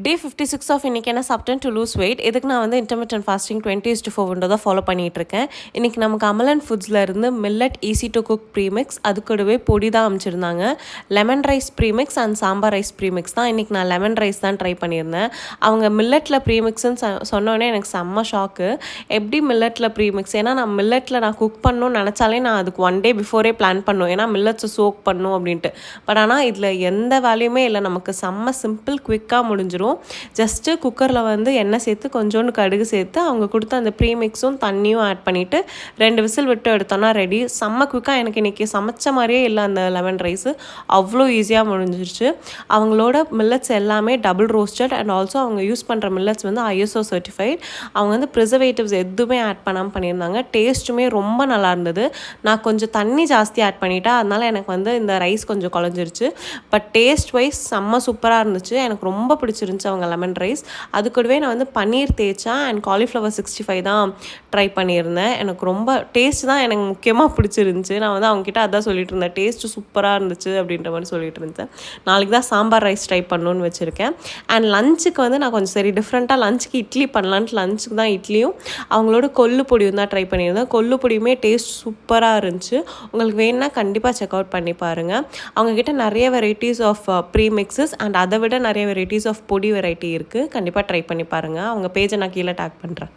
டே 56 of இன்றைக்கி என்ன சாப்பிட்டேன் டு லூஸ் வெயிட். இதுக்கு நான் வந்து இன்டர்மிட்டன்ட் ஃபாஸ்டிங் 20:4 தான் ஃபாலோ பண்ணிகிட்ருக்கேன். இன்றைக்கி நமக்கு அமலன் ஃபுட்ஸில் இருந்து millet easy to cook premix, அது கூடவே பொடி தான் அமைச்சிருந்தாங்க. Lemon rice premix and sambar rice premix தான். இன்றைக்கி நான் லெமன் ரைஸ் தான் ட்ரை பண்ணியிருந்தேன். அவங்க மில்லட்டில் ப்ரீமிக்ஸ்ன்னு சொன்னோடனே எனக்கு செம்ம ஷாக்கு. எப்படி மில்லட்டில் ப்ரீமிக்ஸ்? ஏன்னா நான் குக் பண்ணணும்னு நினச்சாலே நான் அதுக்கு 1 day பிஃபோரே பிளான் பண்ணுவேன், ஏன்னா மில்லட்ஸை சோக் பண்ணணும் அப்படின்ட்டு. பட் ஆனால் இதில் எந்த வேலையுமே இல்லை, நமக்கு செம்ம சிம்பிள் குவிக்காக முடிஞ்சிடும். ஜஸ்ட்டு குக்கரில் வந்து எண்ணெய் சேர்த்து கொஞ்சோண்டு கடுகு சேர்த்து அவங்க கொடுத்த அந்த ப்ரீமிக்ஸும் தண்ணியும் ஆட் பண்ணிவிட்டு 2 விசில் விட்டு எடுத்தோன்னா ரெடி. செம்ம குவிக்காக எனக்கு இன்றைக்கி சமைச்ச மாதிரியே இல்லை அந்த லெமன் ரைஸு, அவ்வளோ ஈஸியாக முடிஞ்சிருச்சு. அவங்களோட மில்லட்ஸ் எல்லாமே டபுள் ரோஸ்டட் அண்ட் ஆல்சோ அவங்க யூஸ் பண்ணுற மில்லட்ஸ் வந்து ISO சர்டிஃபைட். அவங்க வந்து ப்ரிசர்வேட்டிவ்ஸ் எதுவுமே ஆட் பண்ணாமல் பண்ணியிருந்தாங்க. டேஸ்ட்டுமே ரொம்ப நல்லா இருந்தது. நான் கொஞ்சம் தண்ணி ஜாஸ்தி ஆட் பண்ணிட்டேன், அதனால் எனக்கு வந்து இந்த ரைஸ் கொஞ்சம் குழஞ்சிருச்சு. பட் டேஸ்ட் வைஸ் செம்ம சூப்பராக இருந்துச்சு. எனக்கு ரொம்ப பிடிச்சிருந்துச்சு அவங்க லெமன் ரைஸ். அது கூடவே நான் வந்து பன்னீர் தேய்ச்சா அண்ட் காலிஃப்ளவர் 65 தான் ட்ரை பண்ணியிருந்தேன். எனக்கு ரொம்ப டேஸ்ட் தான் எனக்கு முக்கியமாக பிடிச்சிருந்துச்சு. நான் வந்து அவங்ககிட்ட அதான் சொல்லிட்டு இருந்தேன், டேஸ்ட்டு சூப்பராக இருந்துச்சு அப்படின்ற மாதிரி சொல்லிட்டு இருந்தேன். நாளைக்கு தான் சாம்பார் ரைஸ் ட்ரை பண்ணணுன்னு வச்சுருக்கேன். அண்ட் லஞ்சுக்கு வந்து நான் கொஞ்சம் சரி டிஃப்ரெண்ட்டாக லஞ்சுக்கு இட்லி பண்ணலான்ட்டு லஞ்சுக்கு தான் இட்லியும் அவங்களோட கொள்ளு பொடியும் தான் ட்ரை பண்ணியிருந்தேன். கொள்ளு பொடியுமே டேஸ்ட் சூப்பராக இருந்துச்சு. உங்களுக்கு வேணுன்னா கண்டிப்பாக செக் அவுட் பண்ணி பாருங்கள். அவங்கக்கிட்ட நிறைய வெரைட்டிஸ் ஆஃப் ப்ரீமிக்ஸஸ் அண்ட் அதை விட நிறைய வெரைட்டிஸ் ஆஃப் பொடி வெரைட்டி இருக்குது. கண்டிப்பாக ட்ரை பண்ணி பாருங்கள். அவங்க பேஜை நான் கீழே டேக் பண்ணுறேன்.